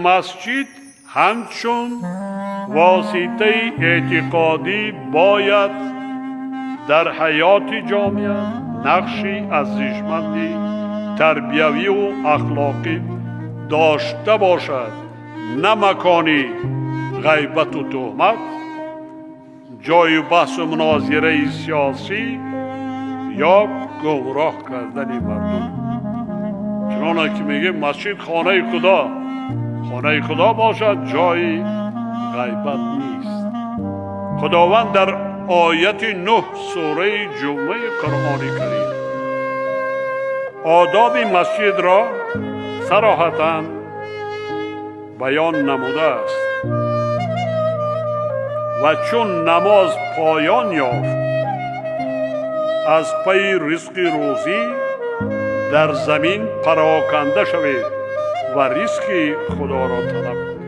مسجد همچون واسطه اعتقادی باید در حیات جامعه نقشی ارزشمند تربیوی و اخلاقی داشته باشد، نه مکانی غیبت و تهمت، جای بحث و مناظره سیاسی یا گمراه کردن مردم. چنانکه که میگه مسجد خانه خدا باشد، جای غیبت نیست. خداوند در آیت 9 سوره جمعه قرآن کریم آداب مسجد را صراحتاً بیان نموده است و چون نماز پایان یافت از پی رزق روزی در زمین پراکنده شوید و رزق خدا را طلب کنید.